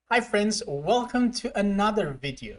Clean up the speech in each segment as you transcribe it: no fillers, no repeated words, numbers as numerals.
Hi friends, welcome to another video.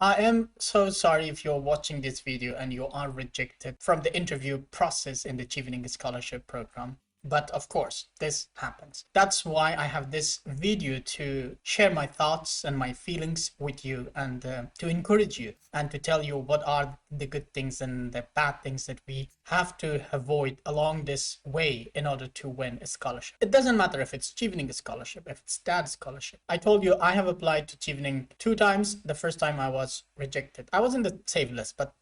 I am so sorry if you're watching this video and you are rejected from the interview process in the Chevening Scholarship Program. But of course, this happens. That's why I have this video to share my thoughts and my feelings with you and to encourage you and to tell you what are the good things and the bad things that we have to avoid along this way in order to win a scholarship. It doesn't matter if it's Chevening Scholarship, if it's DAAD Scholarship. I told you I have applied to Chevening 2 times. The first time I was rejected. I was in the save list, but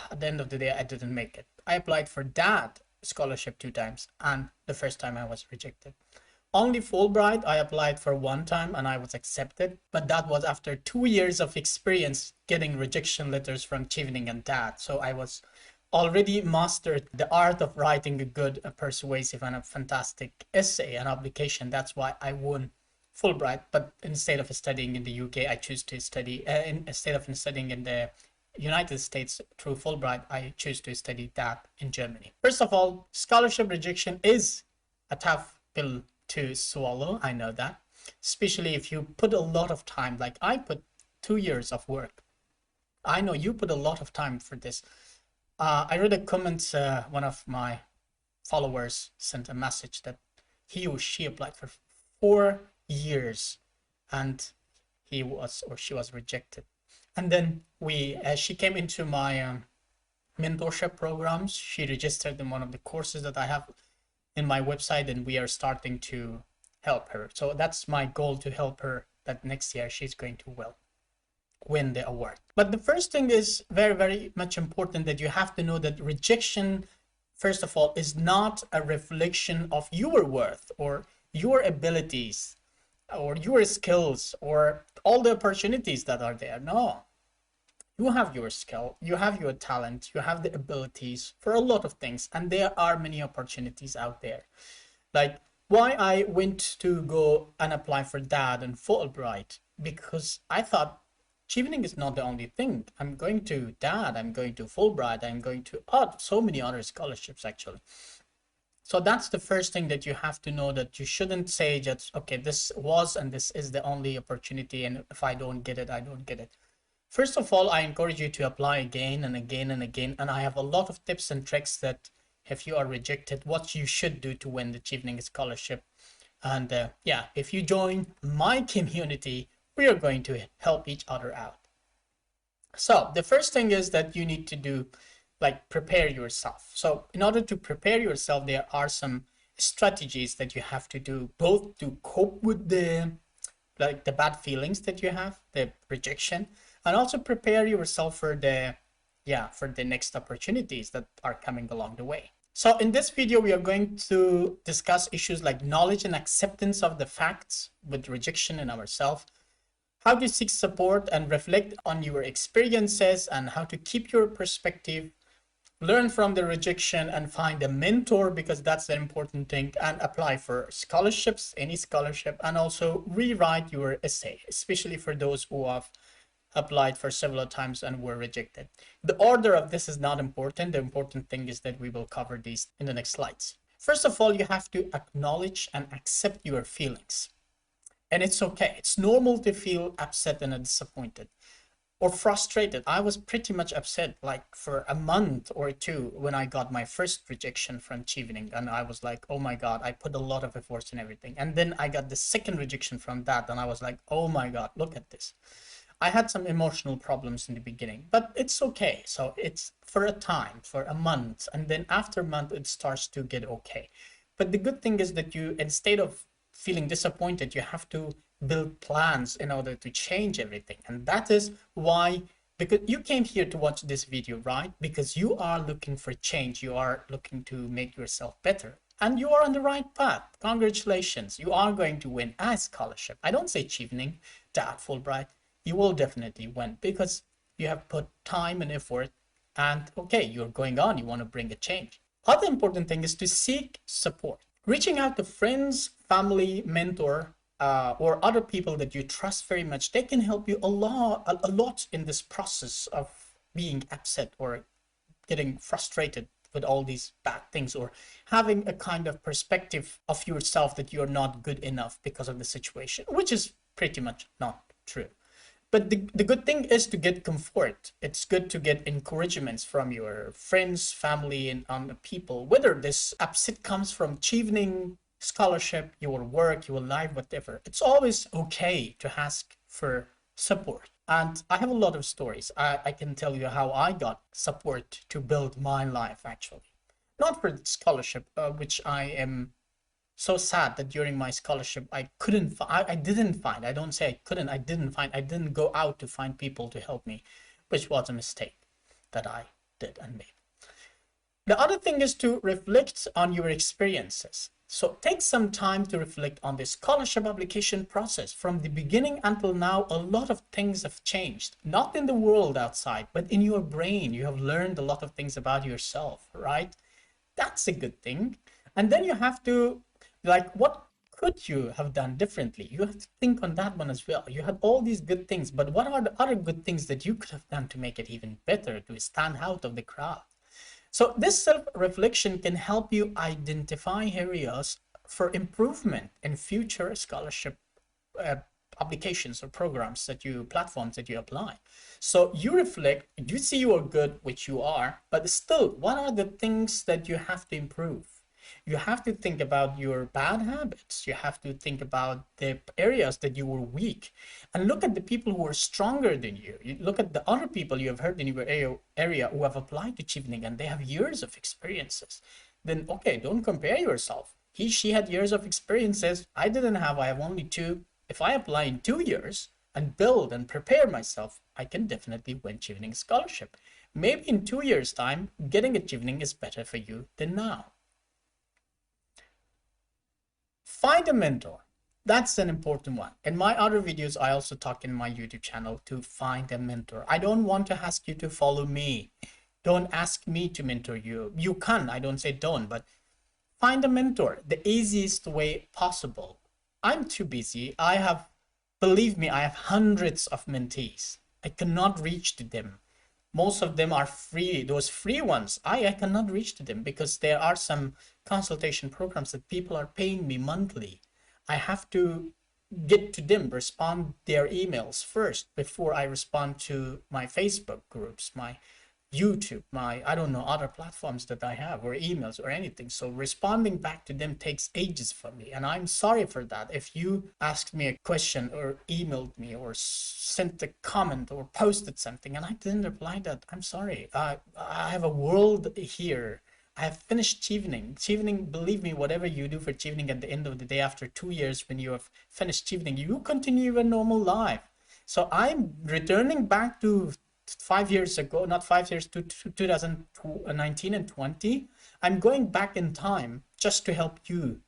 at the end of the day, I didn't make it. I applied for DAAD Scholarship 2 times, and the first time I was rejected. Only Fulbright, I applied for 1 time and I was accepted, but that was after 2 years of experience getting rejection letters from Chevening and DAAD. So I was already mastered the art of writing a good, a persuasive, and a fantastic essay and application. That's why I won Fulbright. But instead of studying in the UK, I choose to study instead of studying in the United States through Fulbright, I choose to study that in Germany. First of all, scholarship rejection is a tough pill to swallow. I know that, especially if you put a lot of time, like I put 2 years of work. I know you put a lot of time for this. I read a comment, one of my followers sent a message that he or she applied for 4 years and he was or she was rejected. And then she came into my mentorship programs. She registered in one of the courses that I have in my website, and we are starting to help her. So that's my goal, to help her that next year she's going to win the award. But the first thing is very, very much important, that you have to know that rejection, first of all, is not a reflection of your worth or your abilities or your skills or all the opportunities that are there. No, you have your skill, you have your talent, you have the abilities for a lot of things, and there are many opportunities out there. Like why I went to go and apply for DAAD and Fulbright, because I thought Chevening is not the only thing. I'm going to DAAD, I'm going to Fulbright, I'm going to so many other scholarships actually. So that's the first thing that you have to know, that you shouldn't say just, okay, this was and this is the only opportunity, and if I don't get it, I don't get it. First of all, I encourage you to apply again and again and again. And I have a lot of tips and tricks that if you are rejected, what you should do to win the Chevening Scholarship. And yeah, if you join my community, we are going to help each other out. So the first thing is that you need to do, like, prepare yourself. So in order to prepare yourself, there are some strategies that you have to do, both to cope with the bad feelings that you have, the rejection, and also prepare yourself for the next opportunities that are coming along the way. So in this video, we are going to discuss issues like knowledge and acceptance of the facts with rejection in ourselves, how to seek support and reflect on your experiences, and how to keep your perspective, learn from the rejection and find a mentor, because that's the important thing, and apply for scholarships, any scholarship, and also rewrite your essay, especially for those who have applied for several times and were rejected. The order of this is not important. The important thing is that we will cover these in the next slides. First of all, you have to acknowledge and accept your feelings. And it's okay. It's normal to feel upset and disappointed or frustrated. I was pretty much upset like for a month or two when I got my first rejection from Chevening, and I was like, oh my god, I put a lot of efforts in everything. And then I got the second rejection from that, and I was like, oh my god, look at this. I had some emotional problems in the beginning, but it's okay. So it's for a time, for a month, and then after a month it starts to get okay. But the good thing is that you, instead of feeling disappointed, you have to build plans in order to change everything. And that is why, because you came here to watch this video, right? Because you are looking for change, you are looking to make yourself better, and you are on the right path. Congratulations, you are going to win a scholarship. I don't say Chevening, DAAD, Fulbright. You will definitely win because you have put time and effort, and okay, you're going on, you want to bring a change. Other important thing is to seek support. Reaching out to friends, family, mentor, or other people that you trust very much, they can help you a lot in this process of being upset or getting frustrated with all these bad things, or having a kind of perspective of yourself that you're not good enough because of the situation, which is pretty much not true. But the good thing is to get comfort. It's good to get encouragements from your friends, family, and people, whether this upset comes from Chevening scholarship, your work, your life, whatever. It's always okay to ask for support. And I have a lot of stories. I can tell you how I got support to build my life, actually. Not for the scholarship, which I am so sad that during my scholarship, I didn't find, I don't say I couldn't, I didn't go out to find people to help me, which was a mistake that I did and made. The other thing is to reflect on your experiences. So take some time to reflect on the scholarship application process. From the beginning until now, a lot of things have changed, not in the world outside, but in your brain. You have learned a lot of things about yourself, right? That's a good thing. And then you have to, like, what could you have done differently? You have to think on that one as well. You had all these good things, but what are the other good things that you could have done to make it even better, to stand out of the crowd? So this self-reflection can help you identify areas for improvement in future scholarship applications or programs platforms that you apply. So you reflect, you see you are good, which you are, but still, what are the things that you have to improve? You have to think about your bad habits. You have to think about the areas that you were weak, and look at the people who are stronger than you. You look at the other people you have heard in your area who have applied to Chevening and they have years of experiences. Then, okay, don't compare yourself. She had years of experiences. I didn't have, I have only 2. If I apply in 2 years and build and prepare myself, I can definitely win Chevening scholarship. Maybe in 2 years' time, getting a Chevening is better for you than now. Find a mentor. That's an important one. In my other videos, I also talk in my YouTube channel to find a mentor. I don't want to ask you to follow me. Don't ask me to mentor you. You can, I don't say don't, but find a mentor the easiest way possible. I'm too busy. Believe me, I have hundreds of mentees. I cannot reach to them. Most of them are free. Those free ones, I cannot reach to them because there are some consultation programs that people are paying me monthly. I have to get to them, respond their emails first before I respond to my Facebook groups, my YouTube, my, I don't know, other platforms that I have, or emails or anything. So responding back to them takes ages for me. And I'm sorry for that. If you asked me a question or emailed me or sent a comment or posted something and I didn't reply that, I'm sorry. I have a world here. I have finished Chevening. Chevening, believe me, whatever you do for Chevening at the end of the day, after 2 years, when you have finished Chevening, you continue your normal life. So I'm returning back to 5 years ago, not 5 years, to 2019 and 20. I'm going back in time just to help you.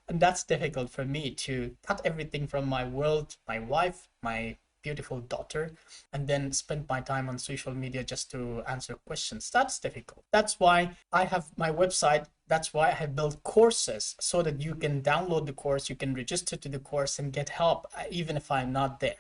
And that's difficult for me, to cut everything from my world, my wife, my beautiful daughter, and then spend my time on social media just to answer questions. That's difficult. That's why I have my website. That's why I have built courses so that you can download the course, you can register to the course and get help, even if I'm not there.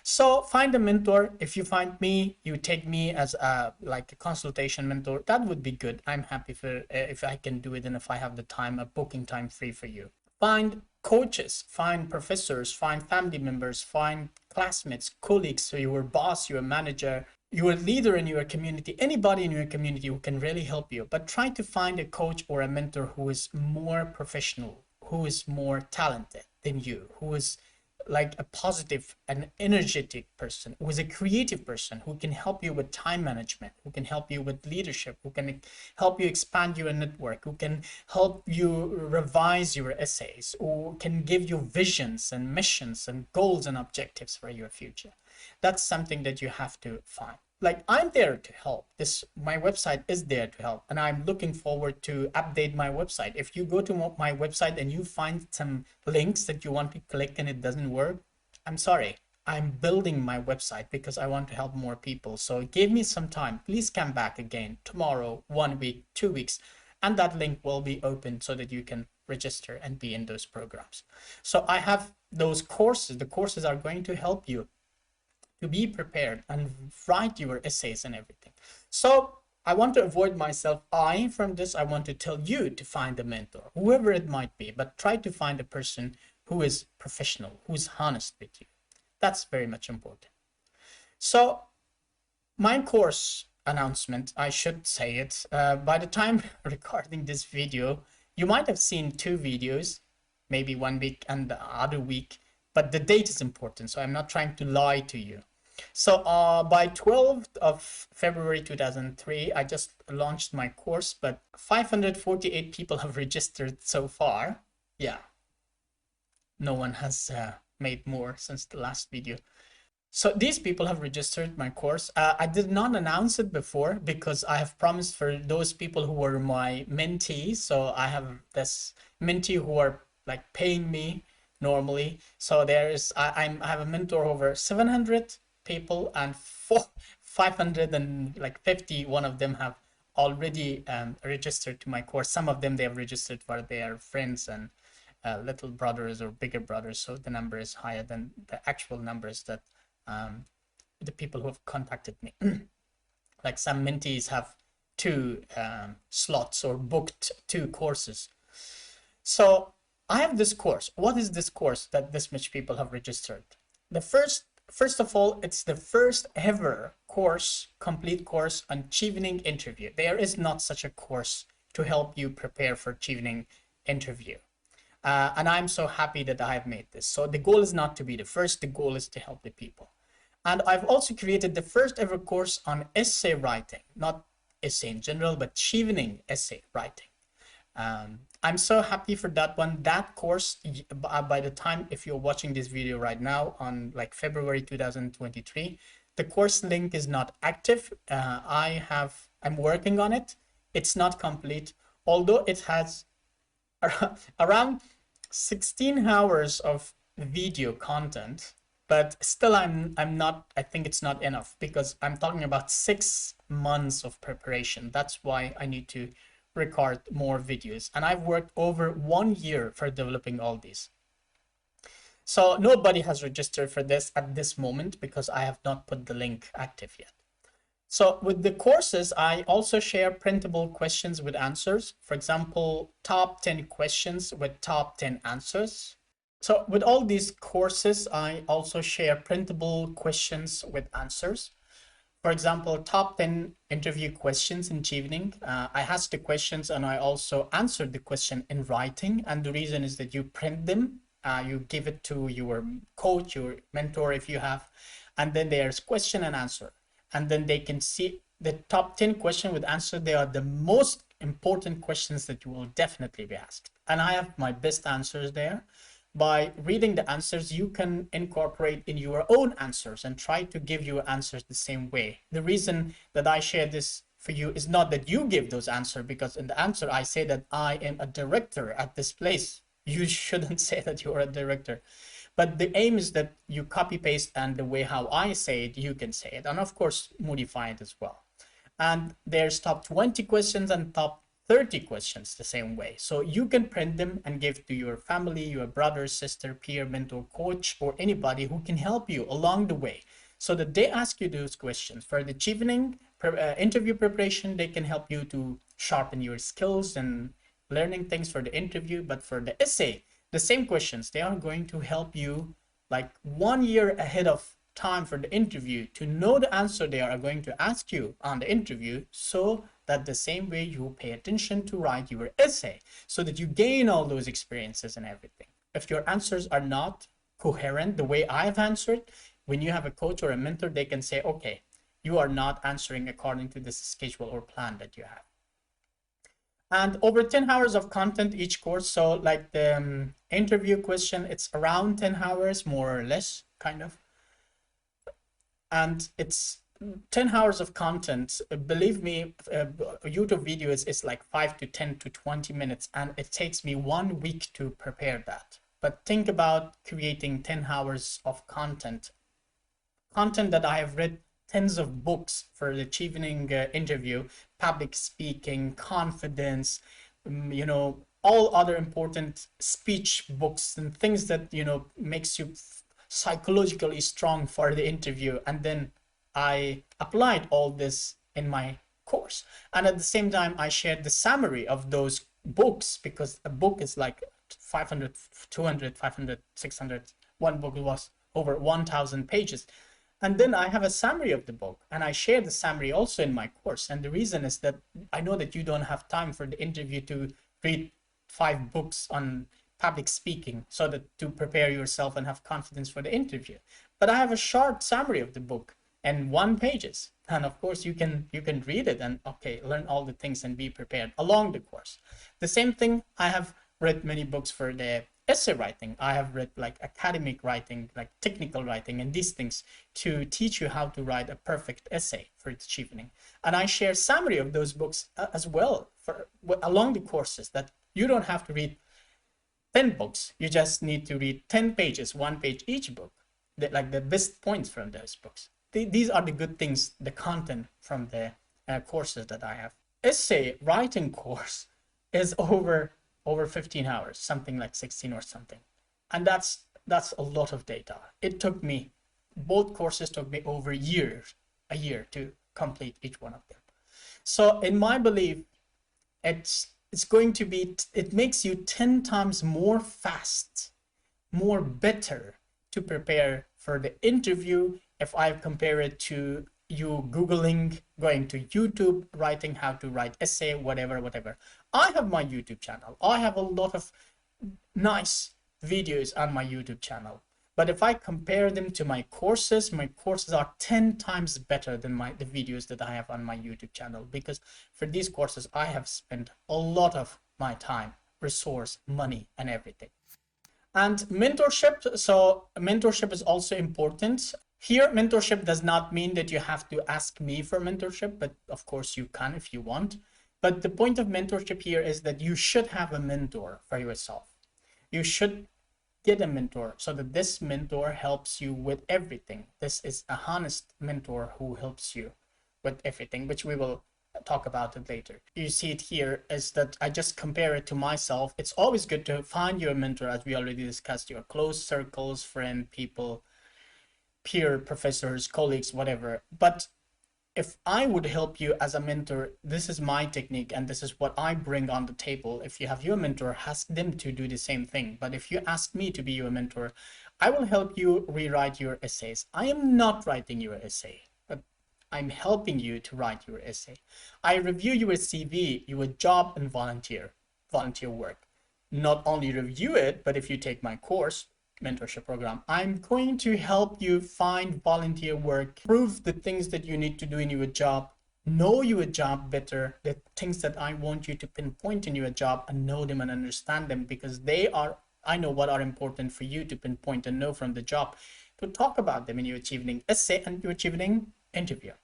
So find a mentor. If you find me, you take me as a consultation mentor, that would be good. I'm happy for if I can do it, and if I have the time, a booking time free for you. Find coaches, find professors, find family members, find classmates, colleagues, so your boss, your manager, your leader in your community, anybody in your community who can really help you. But try to find a coach or a mentor who is more professional, who is more talented than you, who is like a positive and energetic person, who is a creative person, who can help you with time management, who can help you with leadership, who can help you expand your network, who can help you revise your essays, who can give you visions and missions and goals and objectives for your future. That's something that you have to find. Like, I'm there to help. My website is there to help, and I'm looking forward to update my website. If you go to my website and you find some links that you want to click and it doesn't work, I'm sorry. I'm building my website because I want to help more people. So give me some time. Please come back again tomorrow, 1 week, 2 weeks, and that link will be open so that you can register and be in those programs. So I have those courses. The courses are going to help you to be prepared and write your essays and everything. So I want to avoid myself from this. I want to tell you to find a mentor, whoever it might be, but try to find a person who is professional, who's honest with you. That's very much important. So my course announcement, I should say it, by the time recording this video, you might have seen 2 videos, maybe 1 week and the other week, but the date is important, so I'm not trying to lie to you. So by 12th of February 2003, I just launched my course, but 548 people have registered so far. Yeah, no one has made more since the last video. So these people have registered my course. I did not announce it before because I have promised for those people who were my mentees. So I have this mentee who are like paying me normally. So I have a mentor over 700 people, and 550, one of them have already registered to my course. Some of them they have registered for their friends and little brothers or bigger brothers. So the number is higher than the actual numbers that the people who have contacted me. Like some mentees have 2 slots or booked 2 courses. So I have this course. What is this course that this much people have registered? First of all, it's the first ever course, complete course on Chevening Interview. There is not such a course to help you prepare for Chevening Interview. And I'm so happy that I have made this. So the goal is not to be the first, the goal is to help the people. And I've also created the first ever course on essay writing, not essay in general, but Chevening essay writing. I'm so happy for that one. That course, by the time, if you're watching this video right now on like February 2023, the course link is not active. I'm working on it. It's not complete, although it has around 16 hours of video content, but still I think it's not enough because I'm talking about 6 months of preparation. That's why I need to record more videos, and I've worked over 1 year for developing all these. So nobody has registered for this at this moment because I have not put the link active yet. So with the courses, I also share printable questions with answers. For example, top 10 questions with top 10 answers. So with all these courses, I also share printable questions with answers. For example, top 10 interview questions in Chevening. I asked the questions and I also answered the question in writing. And the reason is that you print them, you give it to your coach, your mentor if you have, and then there's question and answer. And then they can see the top 10 questions with answer. They are the most important questions that you will definitely be asked. And I have my best answers there. By reading the answers, you can incorporate in your own answers and try to give your answers the same way. The reason that I share this for you is not that you give those answers, because in the answer I say that I am a director at this place. You shouldn't say that you're a director. But the aim is that you copy paste, and the way how I say it, you can say it. And of course, modify it as well. And there's top 20 questions and top 30 questions the same way. So you can print them and give to your family, your brother, sister, peer, mentor, coach, or anybody who can help you along the way, so that they ask you those questions. For the Chevening interview preparation, they can help you to sharpen your skills and learning things for the interview. But for the essay, the same questions, they are going to help you like 1 year ahead of time for the interview to know the answer they are going to ask you on the interview, so that the same way you pay attention to write your essay, so that you gain all those experiences and everything. If your answers are not coherent the way I've answered, when you have a coach or a mentor, they can say, okay, you are not answering according to this schedule or plan that you have. And over 10 hours of content each course. So like the interview question, it's around 10 hours, more or less, kind of. And it's 10 hours of content. Believe me, a YouTube video is like 5 to 10 to 20 minutes, and it takes me 1 week to prepare that. But think about creating 10 hours of content that I have read tens of books for the Chevening interview, public speaking, confidence, you know, all other important speech books and things that, you know, makes you psychologically strong for the interview. And then I applied all this in my course. And at the same time, I shared the summary of those books, because a book is like 500, 200, 500, 600. One book was over 1,000 pages. And then I have a summary of the book, and I share the summary also in my course. And the reason is that I know that you don't have time for the interview to read 5 books on public speaking so that to prepare yourself and have confidence for the interview. But I have a short summary of the book and 1 pages. And of course you can read it and learn all the things and be prepared along the course. The same thing, I have read many books for the essay writing. I have read like academic writing, like technical writing, and these things to teach you how to write a perfect essay for Chevening. And I share summary of those books as well for along the courses, that you don't have to read 10 books. You just need to read 10 pages, 1 page each book, like the best points from those books. These are the good things, the content from the courses that I have. Essay writing course is over 15 hours, something like 16 or something. And that's a lot of data. It took me, both courses took me over a year to complete each one of them. So in my belief, it's going to be, it makes you 10 times more fast, more better to prepare for the interview if I compare it to you Googling, going to YouTube, writing how to write essay, whatever. I have my YouTube channel. I have a lot of nice videos on my YouTube channel. But if I compare them to my courses are 10 times better than the videos that I have on my YouTube channel, because for these courses, I have spent a lot of my time, resource, money, and everything. And mentorship. So mentorship is also important. Here, mentorship does not mean that you have to ask me for mentorship, but of course you can if you want. But the point of mentorship here is that you should have a mentor for yourself. You should get a mentor so that this mentor helps you with everything. This is a honest mentor who helps you with everything, which we will talk about it later. You see it here is that I just compare it to myself. It's always good to find your mentor, as we already discussed, your close circles, friend, people, peer, professors, colleagues, whatever. But if I would help you as a mentor, this is my technique and this is what I bring on the table. If you have your mentor, ask them to do the same thing. But if you ask me to be your mentor, I will help you rewrite your essays. I am not writing your essay, but I'm helping you to write your essay. I review your CV, your job, and volunteer work. Not only review it, but if you take my course, mentorship program, I'm going to help you find volunteer work, prove the things that you need to do in your job, know your job better, the things that I want you to pinpoint in your job, and know them and understand them, because I know what are important for you to pinpoint and know from the job, to talk about them in your Chevening essay and your Chevening interview.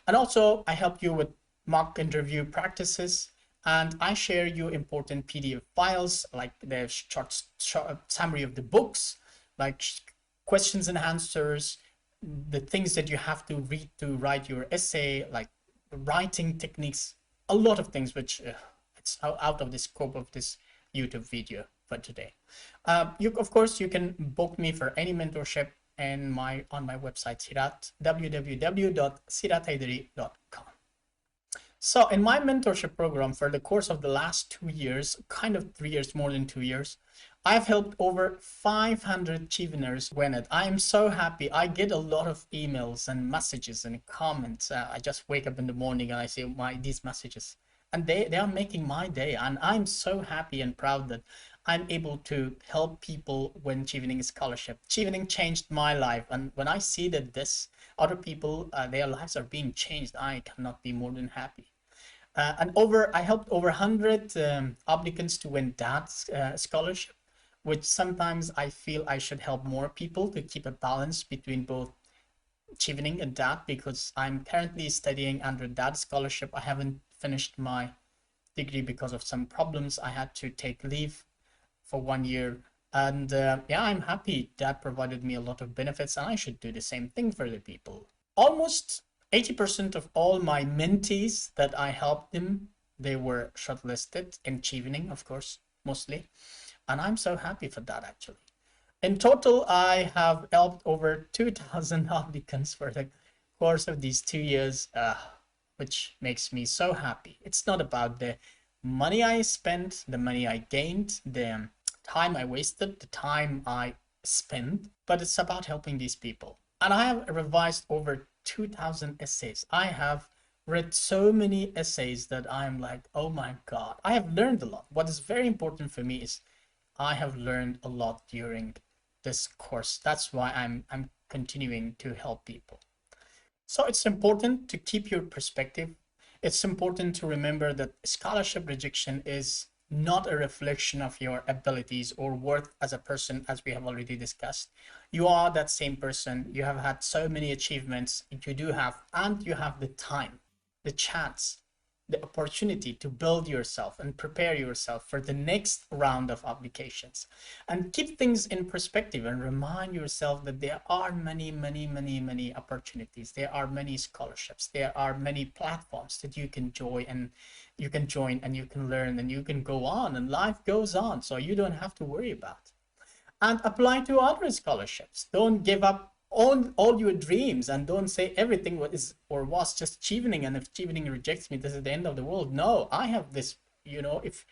And also I help you with mock interview practices, and I share you important PDF files, like the short summary of the books, like questions and answers, the things that you have to read to write your essay, like writing techniques, a lot of things which it's out of the scope of this YouTube video for today. Of course, you can book me for any mentorship on my website, Sirat, www.sirathaidari.com. So in my mentorship program, for the course of the last 2 years, kind of 3 years, more than 2 years, I've helped over 500 Cheveners win it. I am so happy. I get a lot of emails and messages and comments. I just wake up in the morning and I see these messages, and they are making my day. And I'm so happy and proud that I'm able to help people win Chevening Scholarship. Chevening changed my life. And when I see that other people, their lives are being changed, I cannot be more than happy. I helped over 100 applicants to win DAAD Scholarship, which sometimes I feel I should help more people to keep a balance between both Chevening and DAAD, because I'm currently studying under DAAD Scholarship. I haven't finished my degree because of some problems. I had to take leave for 1 year. And yeah, I'm happy. DAAD provided me a lot of benefits, and I should do the same thing for the people. Almost 80% of all my mentees that I helped them, they were shortlisted in Chevening, of course, mostly. And I'm so happy for that, actually. In total, I have helped over 2,000 applicants for the course of these 2 years, which makes me so happy. It's not about the money I spent, the money I gained, the time I wasted, the time I spent, but it's about helping these people. And I have revised over 2,000 essays. I have read so many essays that I'm like, oh my God, I have learned a lot. What is very important for me is I have learned a lot during this course. That's why I'm continuing to help people. So it's important to keep your perspective. It's important to remember that scholarship rejection is not a reflection of your abilities or worth as a person, as we have already discussed. You are that same person. You have had so many achievements, you do have, and you have the time, the chance, the opportunity to build yourself and prepare yourself for the next round of applications. And keep things in perspective and remind yourself that there are many opportunities. There are many scholarships. There are many platforms that you can join and you can learn and you can go on, and life goes on. So you don't have to worry about it. And apply to other scholarships. Don't give up on all your dreams, and don't say everything is or was just Chevening, and if Chevening rejects me, this is the end of the world. No, I have this, if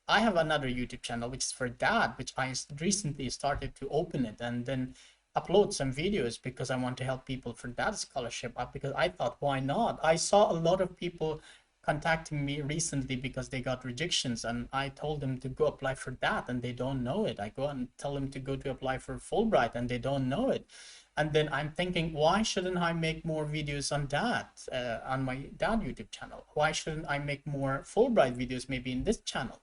I have another YouTube channel which is for DAAD, which I recently started to open it and then upload some videos because I want to help people for DAAD scholarship, because I thought, why not? I saw a lot of people contacting me recently because they got rejections, and I told them to go apply for that and they don't know it. I go and tell them to go to apply for Fulbright and they don't know it. And then I'm thinking, why shouldn't I make more videos on that, on my DAAD YouTube channel? Why shouldn't I make more Fulbright videos maybe in this channel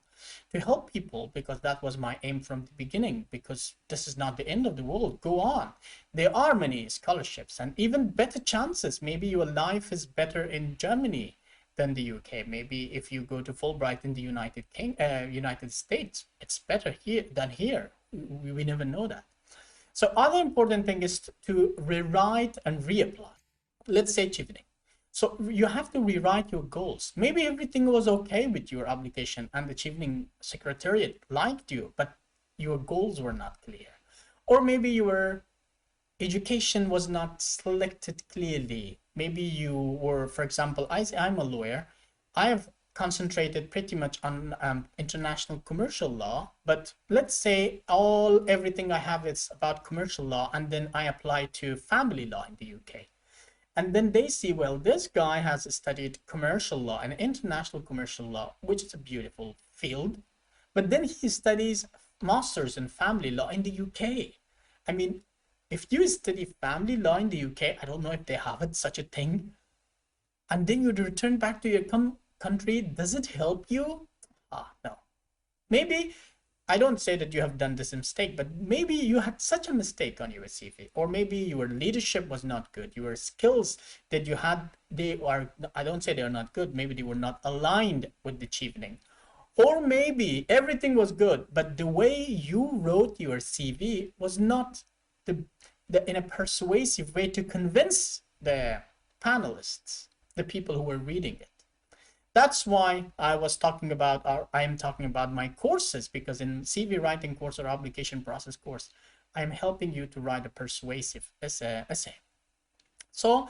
to help people? Because that was my aim from the beginning, because this is not the end of the world. Go on. There are many scholarships and even better chances. Maybe your life is better in Germany than the UK. Maybe if you go to Fulbright in the United States, it's better here than here. We never know that. So other important thing is to rewrite and reapply. Let's say Chevening. So you have to rewrite your goals. Maybe everything was okay with your application and the Chevening Secretariat liked you, but your goals were not clear. Or maybe your education was not selected clearly. Maybe you were, for example, I'm a lawyer. I have concentrated pretty much on international commercial law, but let's say everything I have is about commercial law, and then I apply to family law in the UK. And then they see, well, this guy has studied commercial law and international commercial law, which is a beautiful field, but then he studies masters in family law in the UK. I mean, if you study family law in the UK, I don't know if they have it, such a thing, and then you return back to your country, does it help you? No. Maybe, I don't say that you have done this mistake, but maybe you had such a mistake on your CV, or maybe your leadership was not good. Your skills that you had, I don't say they are not good, maybe they were not aligned with the Chevening. Or maybe everything was good, but the way you wrote your CV was not in a persuasive way to convince the panelists, the people who were reading it. That's why I was talking about, I am talking about my courses, because in CV writing course or application process course, I'm helping you to write a persuasive essay. So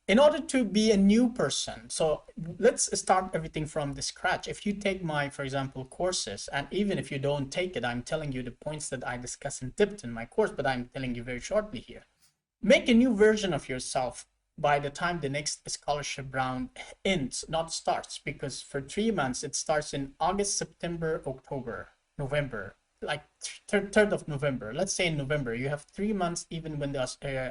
in order to be a new person, so let's start everything from the scratch. If you take my, for example, courses, and even if you don't take it, I'm telling you the points that I discuss in depth in my course, but I'm telling you very shortly here. Make a new version of yourself by the time the next scholarship round ends, not starts, because for 3 months, it starts in August, September, October, November, like 3rd of November. Let's say in November, you have 3 months even when the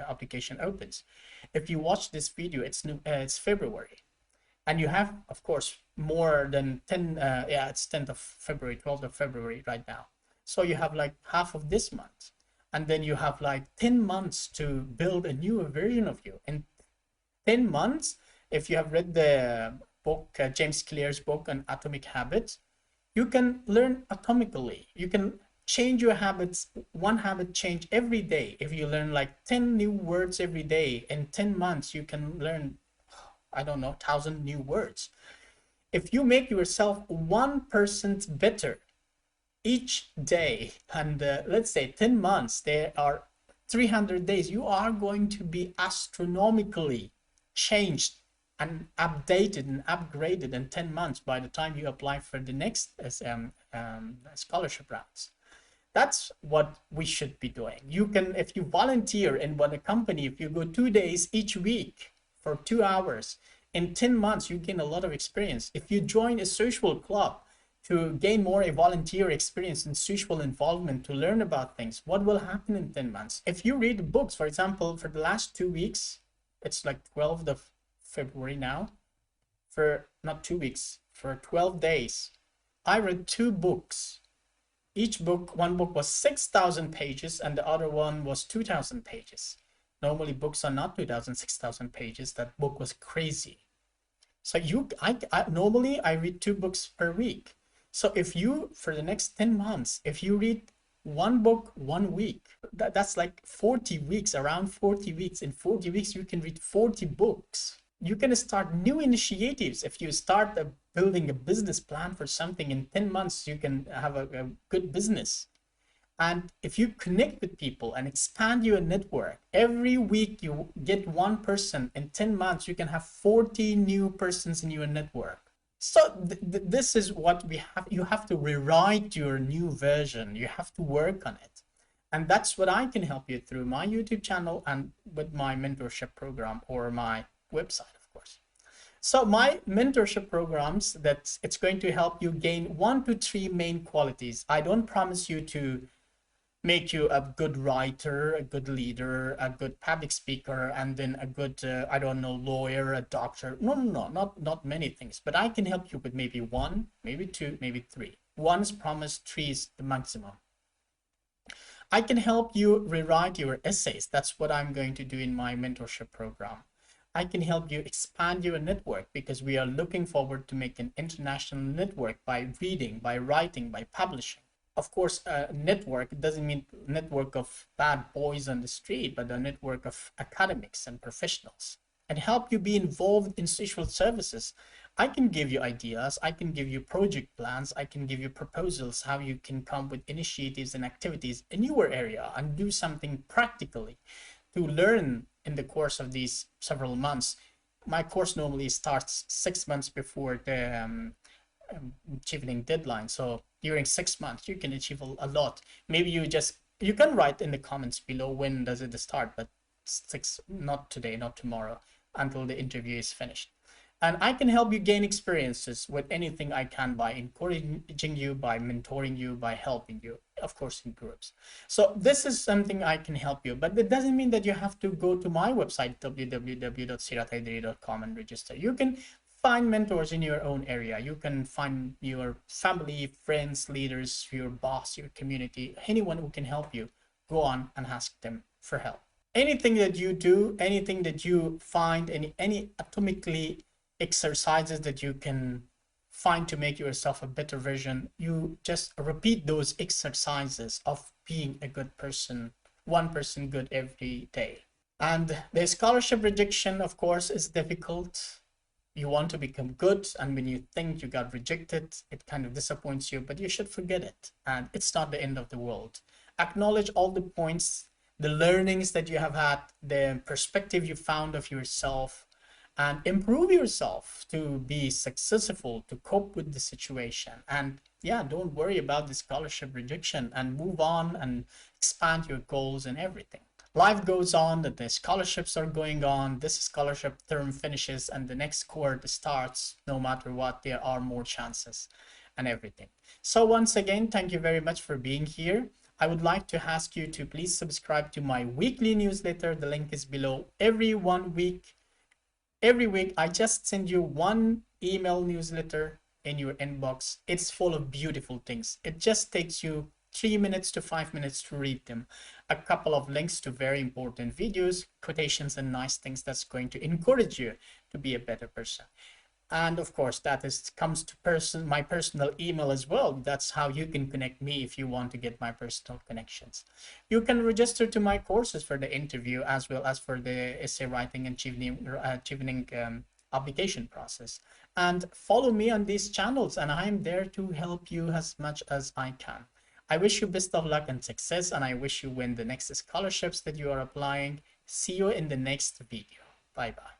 application opens. If you watch this video, it's February. And you have, of course, more than 10, it's 10th of February, 12th of February right now. So you have like half of this month. And then you have like 10 months to build a new version of you. And 10 months, if you have read the book, James Clear's book on atomic habits, you can learn atomically. You can change your habits, one habit change every day. If you learn like 10 new words every day, in 10 months, you can learn, I don't know, 1,000 new words. If you make yourself 1% better each day, and let's say 10 months, there are 300 days, you are going to be astronomically changed and updated and upgraded in 10 months by the time you apply for the next scholarship rounds. That's what we should be doing. You can, if you volunteer in one company, if you go 2 days each week for 2 hours, in 10 months, you gain a lot of experience. If you join a social club to gain more a volunteer experience and social involvement to learn about things, what will happen in 10 months? If you read books, for example, for the last 2 weeks, it's like 12th of February now, for not 2 weeks, for 12 days, I read 2 books. Each book, one book was 6,000 pages and the other one was 2,000 pages. Normally books are not 2,000, 6,000 pages. That book was crazy. So normally I read 2 books per week. So if you, for the next 10 months, if you read 1 book 1 week, that's like 40 weeks, around 40 weeks. In 40 weeks, you can read 40 books. You can start new initiatives. If you start building a business plan for something, in 10 months, you can have a good business. And if you connect with people and expand your network, every week you get 1 person. In 10 months, you can have 40 new persons in your network. So this is what we have. You have to rewrite your new version. You have to work on it. And that's what I can help you through my YouTube channel and with my mentorship program or my website, of course. So my mentorship programs, it's going to help you gain 1 to 3 main qualities. I don't promise you to make you a good writer, a good leader, a good public speaker, and then a good, I don't know, lawyer, a doctor. No, not many things, but I can help you with maybe 1, maybe 2, maybe 3. 1 is promised, 3 is the maximum. I can help you rewrite your essays. That's what I'm going to do in my mentorship program. I can help you expand your network because we are looking forward to make an international network by reading, by writing, by publishing. Of course, a network doesn't mean network of bad boys on the street, but a network of academics and professionals, and help you be involved in social services. I can give you ideas, I can give you project plans, I can give you proposals, how you can come with initiatives and activities in your area and do something practically to learn in the course of these several months. My course normally starts 6 months before the Chevening deadline. So during 6 months, you can achieve a lot. Maybe you can write in the comments below when does it start, but not today, not tomorrow, until the interview is finished. And I can help you gain experiences with anything I can by encouraging you, by mentoring you, by helping you, of course, in groups. So this is something I can help you, but it doesn't mean that you have to go to my website, www.sirat.com, and register. You can find mentors in your own area. You can find your family, friends, leaders, your boss, your community, anyone who can help you. Go on and ask them for help. Anything that you do, anything that you find, any atomically exercises that you can find to make yourself a better version, you just repeat those exercises of being a good person, 1% good every day. And the scholarship rejection, of course, is difficult. You want to become good, and when you think you got rejected, it kind of disappoints you, but you should forget it, and it's not the end of the world. Acknowledge all the points, the learnings that you have had, the perspective you found of yourself, and improve yourself to be successful, to cope with the situation. And yeah, don't worry about the scholarship rejection and move on and expand your goals and everything. Life goes on, that the scholarships are going on, this scholarship term finishes and the next cohort starts. No matter what, there are more chances and everything. So once again, thank you very much for being here. I would like to ask you to please subscribe to my weekly newsletter. The link is below. Every week I just send you 1 email newsletter in your inbox. It's full of beautiful things. It just takes you 3 minutes to 5 minutes to read them. A couple of links to very important videos, quotations, and nice things that's going to encourage you to be a better person. And of course, that comes to my personal email as well. That's how you can connect me if you want to get my personal connections. You can register to my courses for the interview as well as for the essay writing and Chevening application process. And follow me on these channels, and I'm there to help you as much as I can. I wish you best of luck and success, and I wish you win the next scholarships that you are applying. See you in the next video. Bye-bye.